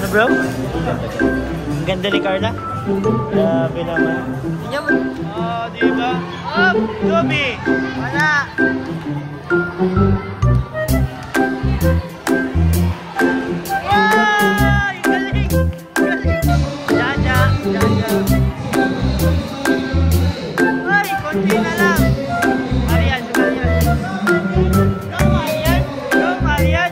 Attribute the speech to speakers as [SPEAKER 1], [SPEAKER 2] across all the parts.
[SPEAKER 1] Ano bro? Ang ganda ni Carla. Grabe naman. Tingnan mo. Oh, diba? Up! Joby! Wala! Wow! Galing! Galing! Jaja! Jaja! Ay! Konti na lang! Marian! Marian! Go Marian! Go Marian!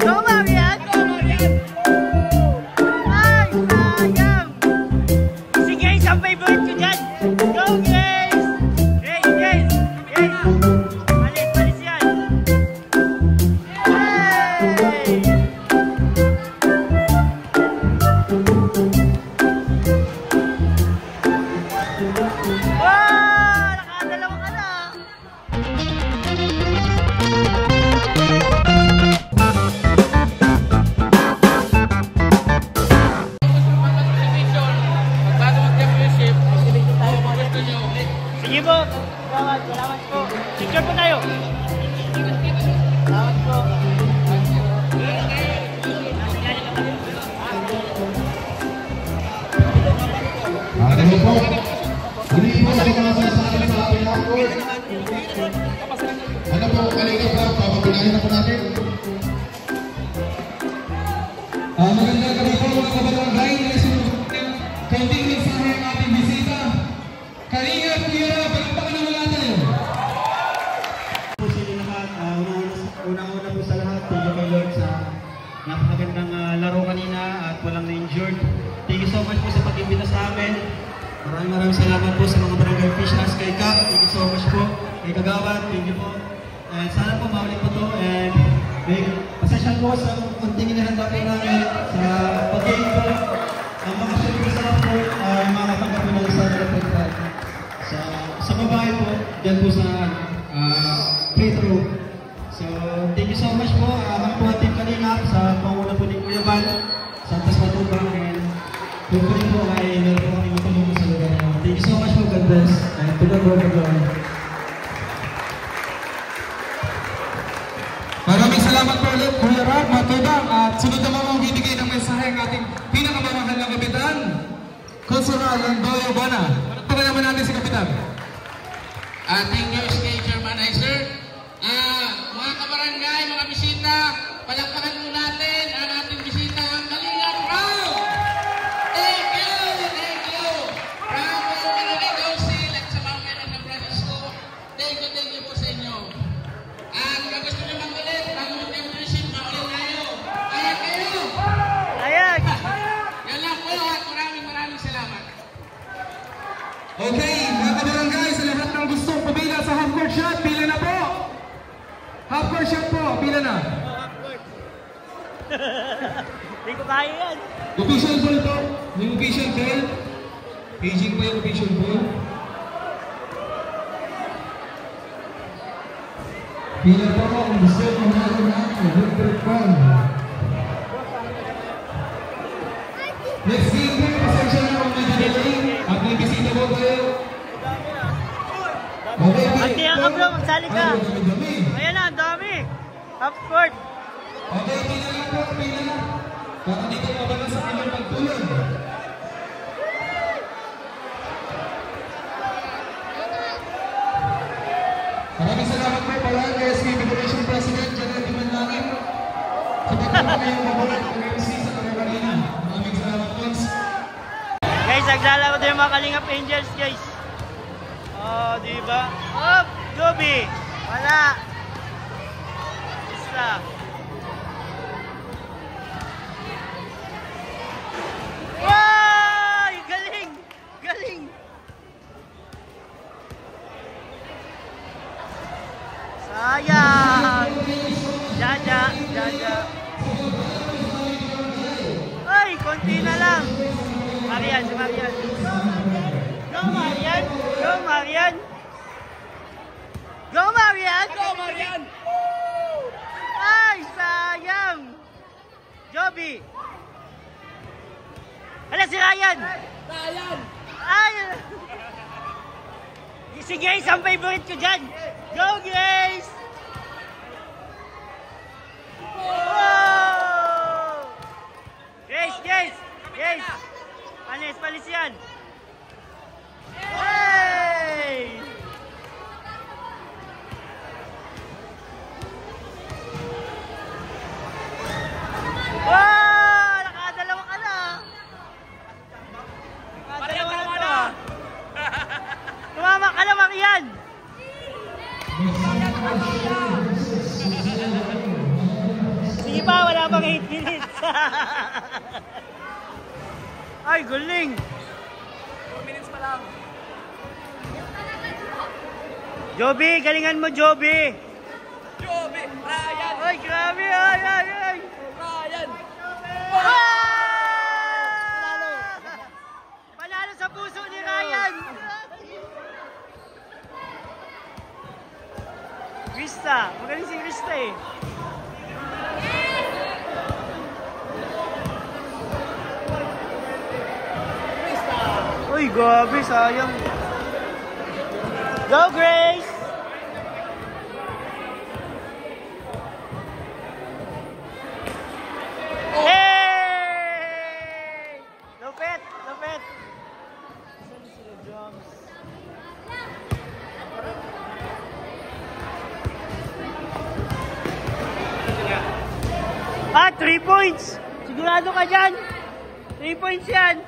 [SPEAKER 1] Go Marian! Go Marian! Ay! Sayang! Si Grace ang favorite ko dyan! Go Grace! Grace! Grace! Grace! Malis! Malis yan! Hey! Wow! Nakadalawa ka na! Sige po. Salamat. Salamat po. Picture po tayo. Salamat po.
[SPEAKER 2] Ano po? Hindi po sa mga sasabi sa ating hapon. Ano po, Kalinga Prab, papapinahin na po natin. Magandang gabi po mga kabarangay. Kaunting mensahe ang ating bisita. Kalinga Kuya, palakpakan naman natin. Po sa inyo lahat, unang-una po sa lahat, thank you kay Lord sa napakagandang laro kanina at walang na-injured. Thank you so much po sa pag-imbita sa amin. Maraming salamat po sa mga barangay officials, kay Cap, thank you so much po. Kay Kagawad, thank you po. And sana po maulit po to. And may pasensya po sa kunting inihanda po namin sa pag-game po. Ang mga syempre sa po ay makatanggap po ng isa na sa babae po, dyan po sa free throw. So, thank you so much po. Ang po ating Kalingap sa panguna po ni Kuya Bal, Santos Matubang, and hopefully po ay meron po kami matulungan sa lugar niyo. Thank you so much po, God bless. And to the Lord of God. Maraming salamat po ulit, Kuya Rab, Matubang. At sunod naman ang bibigay ng mensahe ang ating pinakamamahal na kapitan, Consular Landoyo Bona. Pagpapagay naman natin si Kapitan.
[SPEAKER 3] Thank you, State Germanizer. Mga kabarangay, mga bisita, palakpakan mo natin ang ating bisita, ang Kalinga Prab! Thank you! Thank you! From Manila Council at sa mga meron ng Francisco, thank you po sa inyo. At kung gusto nyo mag-ulit, ang championship, maulit tayo. Kaya kayo!
[SPEAKER 1] Ayan!
[SPEAKER 3] Yan lang po at maraming salamat.
[SPEAKER 2] Okay, mga kabarangay, sa lahat ng gustong pumila sa half-court shot, pila na po! Half-court shot po, pila na.
[SPEAKER 1] Hindi ko kaya yan.
[SPEAKER 2] Official ball po, yung official ball. Paging pa yung official ball. Pila po ang gusto manalo ng electric fan. Next game po, pasensya na kung medyo delay. At may bisita po tayo.
[SPEAKER 1] Ate ka bro, magsali ka. Ayan na, ang dami. Half court.
[SPEAKER 2] Okay, pila lang po, pila lang. Para dito mabala sa inyong pagtulog. Maraming salamat po pala kay SK Federation President Janet Manlangin sa pagkakaroon ngayong mabulat ng MC sa Karakarina. Maraming salamat po.
[SPEAKER 1] Guys, naglalaro din yung mga Kalingap Angels, guys. Oh, diba? Up! Joby! Wala! Isa. Wow! Galing! Galing! Sayang! Jaja! Jaja! Ay! Konti na lang! Marian! Si Marian! Go Marian! Go Marian! Go Marian! Go Marian! Ay! Sayang! Joby! Hala si Ryan! Ryan! Ay! Si Grace ang favorite ko dyan! Go Grace! Sige pa, wala pang 8 minutes. Ay, galing.
[SPEAKER 4] 2 minutes pa lang.
[SPEAKER 1] Joby, galingan mo, Joby.
[SPEAKER 4] Joby, Ryan,
[SPEAKER 1] Ay, grabe, ay, ay, ay.
[SPEAKER 4] Ryan.
[SPEAKER 1] Panalo sa puso ni Ryan. Krista, magaling si Krista eh. Uy, grabe, sayang. Go, Grace! Hey! Lupit! Lupit! Saan sila drums? Ah, 3 points! Sigurado ka dyan! 3 points yan!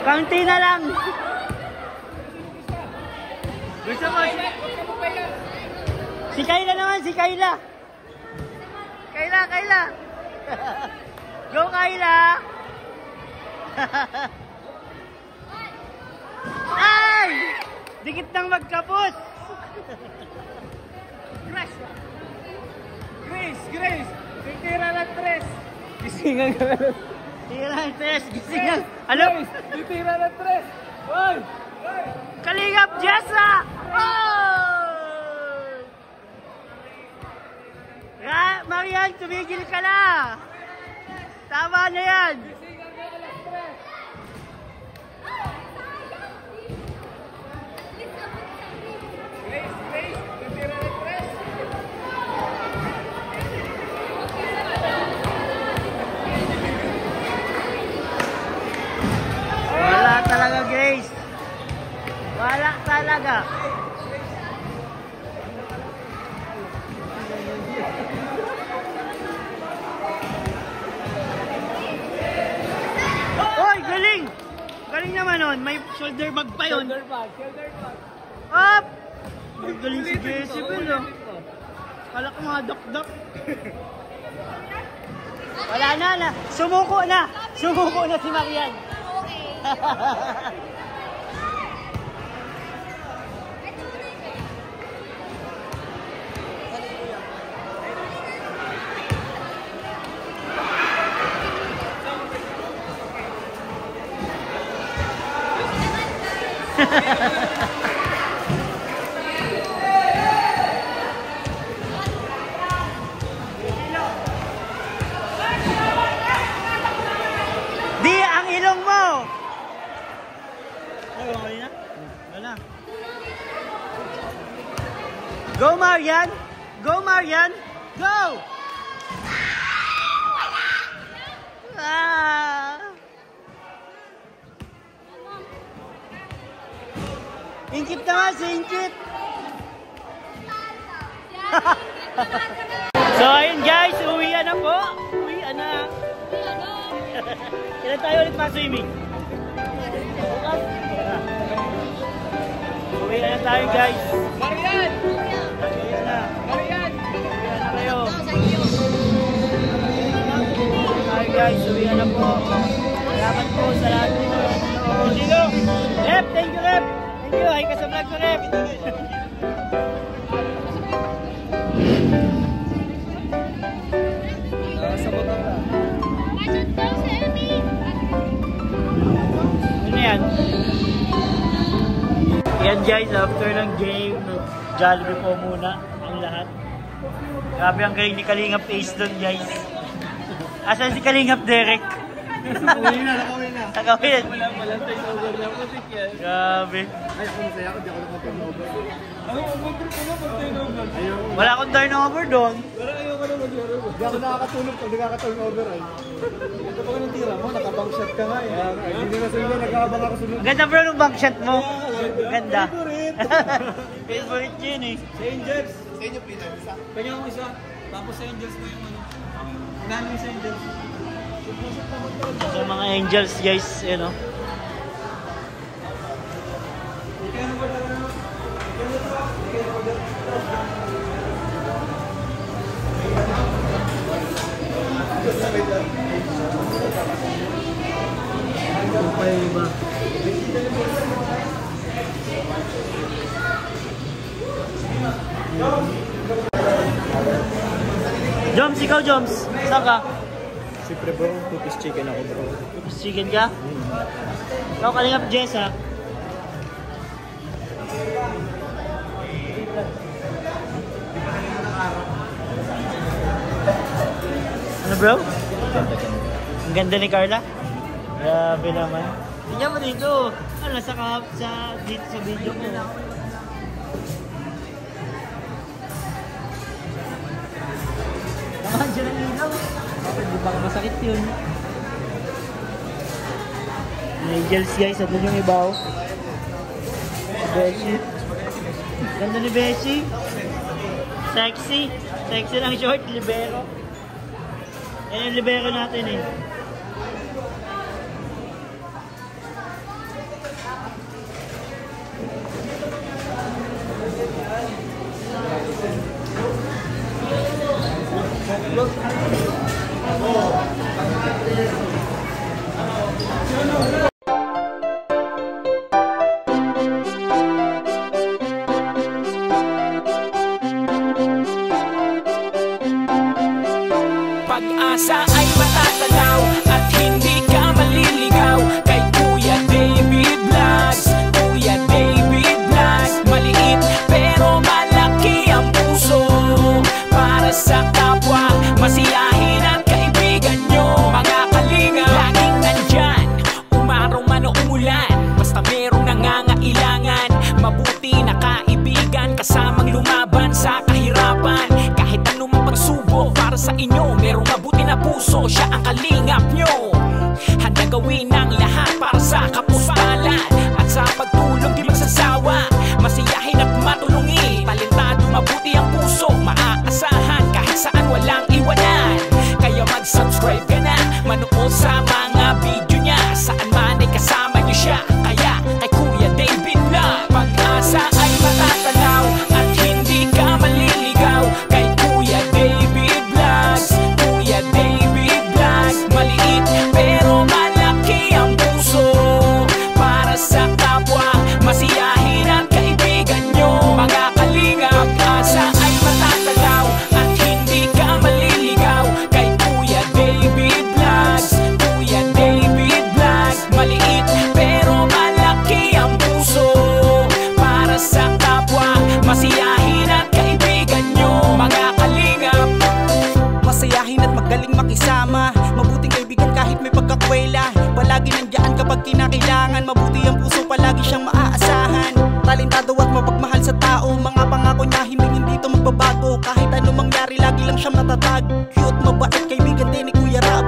[SPEAKER 1] Kaunti na lang. Gusto mo? Si Kayla naman, si Kayla. Kayla, Kayla. Go, Kayla. Ay! Dikit nang magkapos.
[SPEAKER 4] Grace. Titira ng 3.
[SPEAKER 1] Gisingan ka. Tira ng 3, gisingan. Ano?
[SPEAKER 4] Titira ng 3. Hoy!
[SPEAKER 1] Kalingap, Jessa! Oh! Marian, tumigil ka na! Tama na yan!
[SPEAKER 4] Grace, titira ng 3.
[SPEAKER 1] Wala talaga, Grace. Wala talaga. Oy, galing! Galing naman nun. May shoulder bag pa yun.
[SPEAKER 4] Shoulder bag.
[SPEAKER 1] Up! Ay, galing si Jezebel, oh. Kala ko mga dok-dok. Wala na. Sumuko na. Sumuko na si Marian. Di ang ilong mo. Wala. Go, Marian. Go, Marian. Go. Ah. Ingkit naman si Ingkit. So ayun guys, uwian na po. Uwian na. Kailan tayo ulit pa-swimming? Uwian na tayo guys.
[SPEAKER 4] Marian!
[SPEAKER 1] Uwian na.
[SPEAKER 4] Marian!
[SPEAKER 1] Uwian na kayo. Hi guys, uwian na po. Salamat po sa lahat po. Sino? Rep, thank you Rep. Thank you, ay ka sa vlog ko Rep. Ano yan? Yan guys, after ng game, Jollibee po muna ang lahat. Grabe ang galing ni Kalingap Ace doon guys. Asan si Kalingap Derek?
[SPEAKER 4] Nakauwi na.
[SPEAKER 1] Nakauwi.
[SPEAKER 4] Walang turnover na putik yan.
[SPEAKER 1] Grabe.
[SPEAKER 4] Ay, ako masaya ako, di ako naka-turnover. Ano, mag-group ko na pag-turnover.
[SPEAKER 1] Wala akong turnover doon.
[SPEAKER 4] Pero ayoko na mag-turnover. Di ako nakakatulog pag nakaka-turnover ay. Ito pa ka ng tira mo, nakabang shot ka nga eh. Hindi na sa inyo, nag-aabang ako sunod.
[SPEAKER 1] Ganda bro nung bank shot mo. Ganda.
[SPEAKER 4] Favorite.
[SPEAKER 1] Favorite yun eh.
[SPEAKER 4] Sa Angels. Sa inyo, please. Isa. Kanya mo isa. Tapos sa Angels mo yung ano. Namin sa Angels.
[SPEAKER 1] So mga Angels guys, yun o. Joms, ikaw Joms, saan ka?
[SPEAKER 4] Siyempre bro, two-piece chicken ako bro.
[SPEAKER 1] Two-piece chicken ka? Ikaw Kalingap Jess ha? Ano bro? Ang ganda ni Carla? Grabe naman. Tingnan mo dito. Ano, dito sa video ko. Naman dyan ang ilaw. Di ba masakit yun? Angels guys, andun yung ibaw. Beshi. Ganda ni Beshi. Sexy. Sexy lang short, libero. Yan yung libero natin eh.
[SPEAKER 5] Pag-asa ay matatanaw at hindi ka maliligaw kay Kuya David Vlogs. Kuya David Vlogs, maliit pero malaki ang puso para sa kapwa, masiyahin at kaibigan nyo. Mga kalinga, laging nandyan, umaraw man o umulan, basta merong nangangailangan. Mabuti na kaibigan, kasamang lumaban sa kahirapan. Kahit anumang pagsubok para sa inyo, merong mabuti na puso, siya ang kalingap nyo. Handa gawin ang lahat para sa kapustalan at sa pagtulong di magsasawa, masiyahin at matulungin. Talentado, mabuti ang puso, maaasahan kahit saan walang iwanan. Kaya mag-subscribe ka na, manood sa mga video niya, saan man ay kasama niyo siya. Kaya kay Kuya David Vlog, pag-asa ay matatanaw at hindi ka maliligaw kay Kuya David Vlogs. Kuya David Vlogs, maliit pero malaki ang puso para sa kapwa, masiyahin at kaibigan nyo. Mga kalinga, pag-asa ay matatanaw at hindi ka maliligaw kay Kuya David Vlogs. Kuya David Vlogs, maliit pero malaki ang puso para sa kapwa, masiyahin at kaibigan nyo. Mga kalinga,
[SPEAKER 6] masayahin at magaling makisama, mabuting kaibigan kahit may pagkakwela. Palagi nandiyan kapag kinakailangan, mabuti ang puso, palagi siyang maaasahan. Talentado at mapagmahal sa tao, mga pangako niya hindi ito magbabago. Kahit anong mangyari, lagi lang siyang natatag. Cute, mabait, kaibigan din ni Kuya Rap.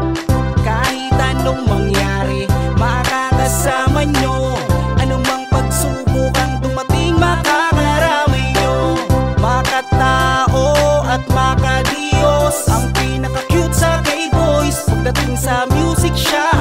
[SPEAKER 6] Kahit anong mangyari, makakasama nyo. Anumang pagsubok ang dumating, makakarami nyo. Makatao at makadiyos, ang pinaka-cute sa K-Boys. Pagdating sa music siya